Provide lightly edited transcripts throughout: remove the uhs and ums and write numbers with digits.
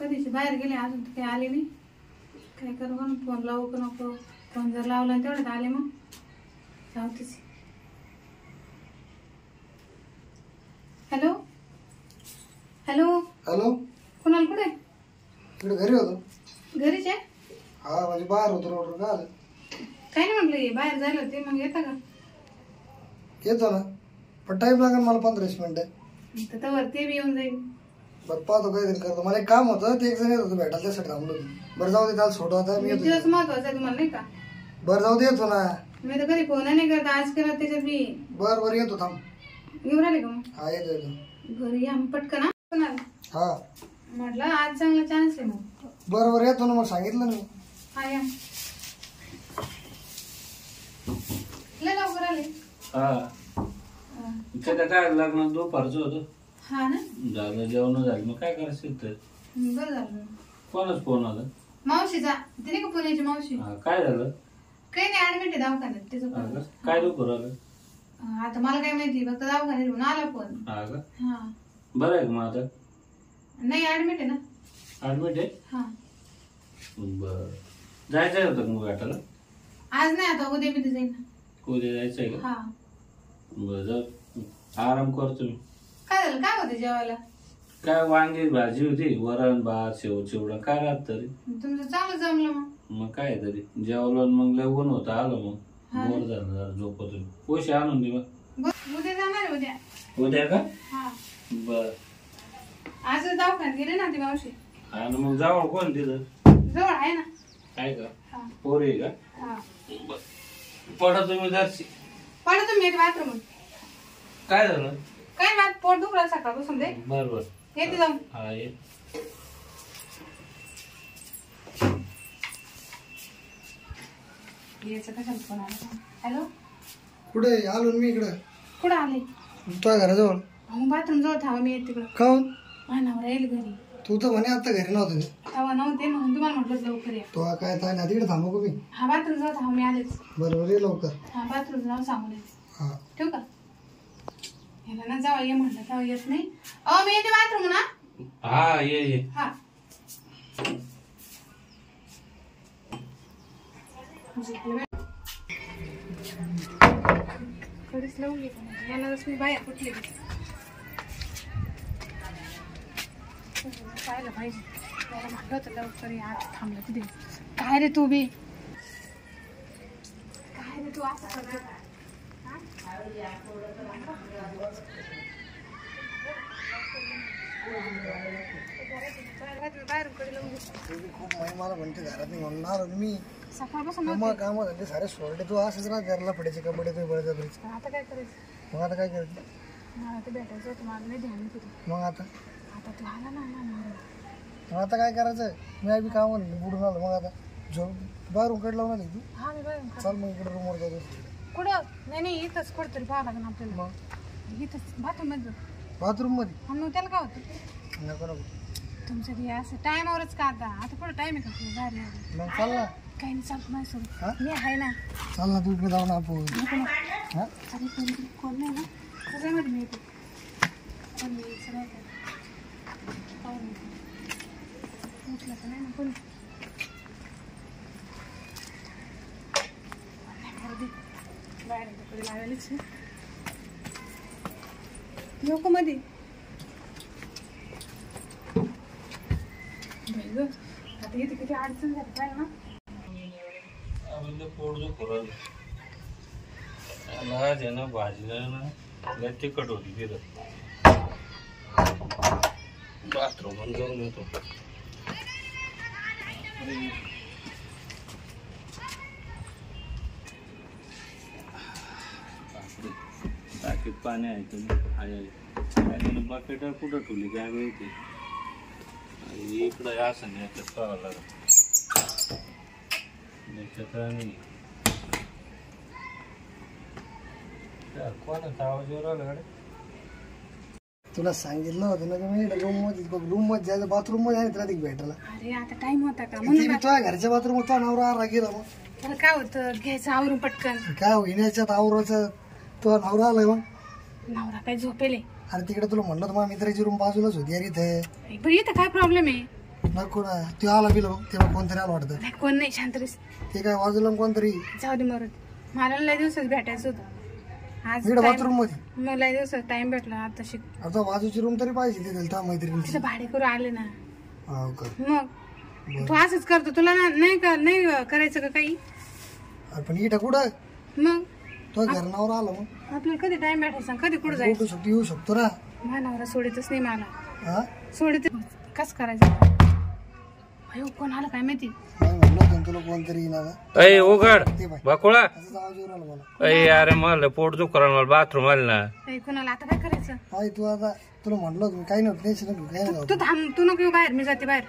कधीची बाहेर गेले अजून तर काही आले नाही. काय करू पण फोन लावू का नको. फोन जर लावला तेवढ्यात आले मग जाऊतीच. हॅलो हॅलो हॅलो कुणाल कुठे? इकडे घरी होतो. घरीच आहे? हा म्हणजे बाहेर होतो रोडवर. काय आलं? काही नाही म्हटलं बाहेर जायला होते मग येता का? येतो ना पण टाईम लागेल मला 15-20 मिनिटं. तर ते बी येऊन जाईल. बरं पाहतो काहीतरी करतो. मला एक काम होतं ते एक जण येत होतं भेटायला त्यासाठी थांबलो. बरं जाऊ दे त्याला सोडू आता मी येतो. दिवस महत्वाचा आहे तुम्हाला नाही का? बरं जाऊ दे येतो ना. मी तर कधी फोन नाही करत आज केला त्याच्यात मी. बरं बरं येतो थांब. येऊन राहिले का मग? हा येतो येतो. घरी या पटकन हा. हा म्हटलं आज चांगला चान्स आहे मग. बरं बरं येतो ना मग सांगितलं ना. हा या लय लवकर आले. हा त्याला काय लग्न दुपारचं होतं. हा ना झालं जेवण झालं मग काय करायचं तर. बरं झालं. कोणाच फोन आला? मावशीचा ती नाही का पुण्याची मावशी. काय झालं? काही नाही ऍडमिट आहे दवाखान्यात त्याचं. काय दुखू राहिलं? आता मला काय माहिती फक्त दवाखान्यात येऊन आला फोन. हा का? हा बरं आहे का मग आता? नाही ऍडमिट आहे ना. ऍडमिट आहे? हा बर जायचंय होतं मग भेटायला? आज नाही आता उद्या बी जाईल ना. उद्या जायचंय का? हा बरं जाऊ आराम करतो मी. काय झालं काय होतं जेवायला? काय वांगी भाजी होती वरण भात शेव चिवडा काय राहत तरी. तुमचं चांगलं जमलं मग. मग काय तरी जेवलो मग लय ऊन होतं आलो मग बोर झालं जरा झोपतो. पैसे आणून दे मग. उद्या जाणार आहे उद्या. उद्या का? हा बर आज दवाखान्यात गेले ना ती मावशी. आणि मग जावं कोण तिथं? जवळ आहे ना. आहे का? हा पोरी का? हा पडा तुम्ही जरशी. पडा तुम्ही येते बाथरूम. काय झालं? काय बात पोट दुखला सकाळपासून ते. बर बर येते जाऊन. हा ये. याचं कशाला फोन आला? हॅलो कुठे आलो मी इकडं. कुठं आले? तुझ्या घराजवळ. मग बाथरूम जवळ थांबा मी येते तिकडं. काहून? मानावर येईल घरी. तू तर म्हणे आता घरी नव्हतं. तेव्हा नव्हते म्हणून तुम्हाला म्हटलं लवकर या. तो काय ताय ना तिकडे थांबू का मी? हा बाथरूम जवळ थांबा मी आलेच. बरोबर ये लवकर. हा बाथरूम जाऊन सांगून येते. हा ठेवू का? ह्याला ना जावा ये म्हटलं तेव्हा येत नाही. अहो मी येते बाथरूम ना. हा ये ये. हा कधीच लावून घेतो येणारच मी बाहेर कुठले पाहिलं पाहिजे. त्याला म्हटलं होतं लवकर आज थांबलं तिथे. काय रे तू बी काय रे तू असं करतो? खूप मला म्हणते घरात नाही म्हणून आलो मी. सकाळपासून मग काम होतं सारे सोडले. तू असंच राहत घराला पडायचे कपडे तुम्ही बळजबरीचे. आता काय करायचं? मग आता काय करायचं? मला ते भेटायचं होतं मला नाही ध्यान तिथे. मग आता तू आला ना मग आता काय करायचं? मी बी काम बुडून आलो. मग आता झोप बाहेरून कडे लावून आली तू. हा मी बाहेर चाल मग इकडे रूमवर जाऊ. कुठं? नाही इथंच कुठंतरी पाहावं लागेल आपल्याला. मग इथंच बाथरूम मध्ये. बाथरूम मध्ये? मग त्याला काय होतं? नको नको. तुमचं ते असं टायमावरच का आता कुठं टाइम आहे का तुला बाहेर यायला? मग चाल ना. काही नाही चालत माझ्यासोबत. मी आहे ना. चाल ना तू इकडे जाऊ ना आपण. हा कोण नाही ना त्याच्यामध्ये मी येते. कोण यायचं नाही का? उठलं का नाही ना कोणी? बाहेर कपडे लावायलाच नको मध्ये. आता इथे किती अडचण झाली पाहिजे ना. पोट दुखू राहिलं. आज आहे ना भाजीला ना लय तिखट होती तिथं. बाथरूम जाऊन येतो. टाकीत पाणी आहे तुम्ही बकेट कुठं ठेवली काय माहिती. इकडं असं नाही याच्यात पाहावं लागत. याच्यात नाही कोणाचा आवाज येऊ राहिला गाडी? तुला सांगितलं होतं ना मी रूम मध्ये जायचं. बाथरूम मध्ये आहे राधिक भेटायला. अरे आता टाइम होता का? तुझ्या घरच्या बाथरूम तो नवरा आला गेला. मग त्याला काय होतं घ्यायचं आवरून पटकन. काय होण्याच्यात आवरायचं तो नवरा आलाय. मग नवरा काय झोपेले. आणि तिकडे तुला म्हणलं तर माझ्या मित्राची रूम बाजूलाच होती यार इथे. बरं इथं काय प्रॉब्लेम आहे? नको ना ते आला बिल तेव्हा कोणतरी आलं वाटतं. नाही कोण नाही, शांत बस. ते काय वाजलं कोणतरी. जाऊ दे मरत. मला लय दिवसात भेटायचं होतं आज. इकडे बाथरूम मध्ये मला लय दिवसात टाइम भेटला आता शिक. आता बाजूची रूम तरी पाहिजे तिथे त्या मैत्रिणी. तिथं भाडे करू आले ना. हो का. मग तू असंच करतो, तुला नाही करायचं का काही. पण इथं कुठं मग तो घरनावर आला मग आपल्याला कधी टाइम भेटायचा, कधी कुठं जायचं. येऊ शकतो ना. मानावरा सोडतच नाही मला. हा सोडत कस करायचं. अयो कोण आलं काय माहिती. नाही म्हणलं होतं तुला कोणतरी येणार. अय उघड ते बाय बाकुळा. आवाज येऊ राहिला मला. अय अरे मला पोट दुखरा मला बाथरूम आलं ना. अय कोणाला आता काय करायचं. हाय तू आता तुला म्हणलं होतं काही नव्हतं टेन्शन नको काही नाही. तू थांब, तू नको येऊ बाहेर, मी जाते बाहेर.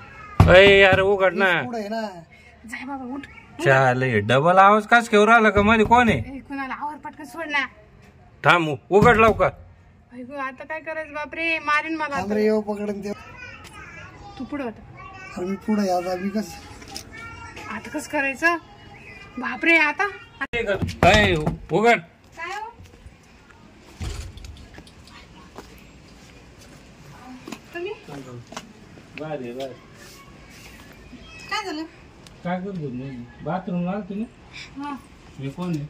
अय अरे उघड ना. पुढे आहे ना. जाय बाबा उठ. चाल डबल आवाज काच घेऊन राहिला का मध्ये कोण आहे. अय कोणाला आवर पटकन सोड ना. थांब उघड लवकर. अय गो आता काय करायचं बापरे, मारीन मला आता. थांबरे येऊ पकडन ते. तू पुढे होता. अरे मी पुढे आता मी कस आता कस करायचं बापरे. आता अय उघड. काय हो? तुम्ही काय झालं. काय करतो बाथरूम आला तुम्ही. हा मी कोण आहे.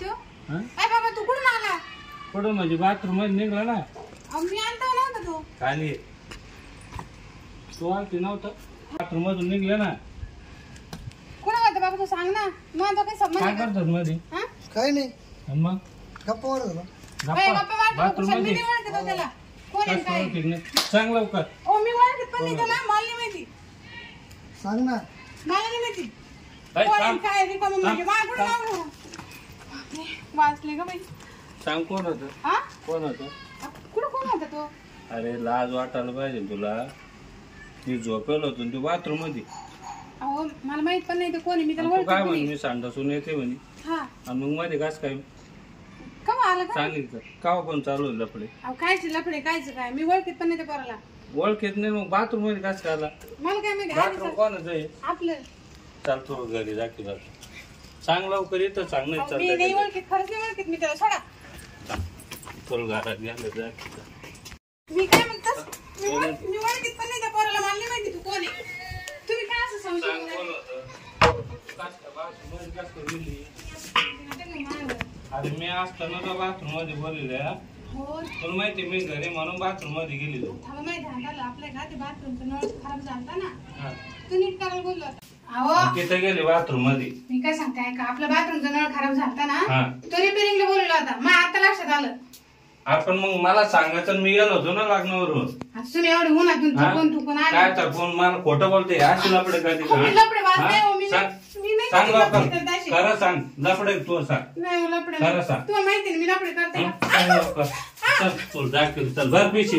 तो हा अय बाबा तू कुठून आला. कुठं म्हणजे बाथरूम मध्ये निघला ना. अहो, मी आणता नव्हता तो. खाली तू आलती नव्हतं. बाथरूम मधून निघले ना. कुणा होता बाबा तू सांग ना. माझा काही संबंध काय नाही. करतात मध्ये. हा? काही नाही आणि मग गप्पा वर झाला. अय, गप्पा मारतो. बाथरूम कुशाल मी मध्ये नाही ओळखत हो त्याला. कोण आहे काय. सांग लवकर. ओ मी ओळखत पण नाही त्याला. मला नाही माहिती. सांग ना. मला नाही माहिती. अय, कोण आहे थांब. काय रिकामं म्हणजे. माझं कुठं नाव घेऊ? बापरे, वाचले का बाई. सांग कोण होतं. हा कोण होतं. कुठं कोण होता तो. अरे लाज वाटायला पाहिजे तुला. मी झोपेल होतो तू बाथरूम मध्ये. अहो मला माहित पण नाही ते कोण आहे. मी त्याला तू ओळखत काय पण म्हणे नाही. मी सांडासून येते म्हणे. हा आणि मग मध्ये कास काय कवा आला का. सांगितलं का पण चालू आहे लफडे. अहो कायचे लफडे कायचं काय. मी ओळखत पण नाही त्या पोराला. ओळख येत नाही मग बाथरूम मध्ये कास काय आला. मला काय माहिती. बाथरूम कोणाचं आहे. आपलं चाल तू घरी जाकी जातो. सांग लवकर येतं सांग नाही अहो, मी नाही चालतं. ओळखत, खरंच नाही ओळखत मी त्याला. सोडा. चल घरात गेलं जाकी. मी काय म्हणतात. मी ओळखत पण नाही त्या पोराला. मला नाही माहिती तू कोण आहे. तुम्ही काय असं सांग समजून कोण होतं. कास काय बाथरूम मध्ये कास काय गेली. अरे मी असताना तर बाथरूम मध्ये बोलले. हो तुला माहिती मी घरी म्हणून बाथरूम मध्ये गेली. थांबा माहिती झालं आपल्या का ते बाथरूमचं नळ खराब झालता ना. हा. तू नीट करायला बोललो होता. अहो तिथे गेली बाथरूम मध्ये. मी काय सांगते ऐका. आपला बाथरूमचा नळ खराब झालता ना. हा. तो रिपेअरिंगला बोललो होता. मग आता लक्षात आलं. आपण मग मला सांगायचं मी गेलो होतो ना लग्नावरून. आता तुम्ही एवढे उन्हातून थकून आले. काय तर कोण मला खोटं बोलते अशी लपडे कधी हो, मी लफडे वाद नाही हो. मी सांग नाही सांग कधी लवकर. लफडे करते अशी. खरं सांग लपडे तू सांग. नाही हो, लफडे खरं सांग. तुला माहिती ना मी लफडे करते हं? का. सांग लवकर. चल तू दाखव चल भर पिशी.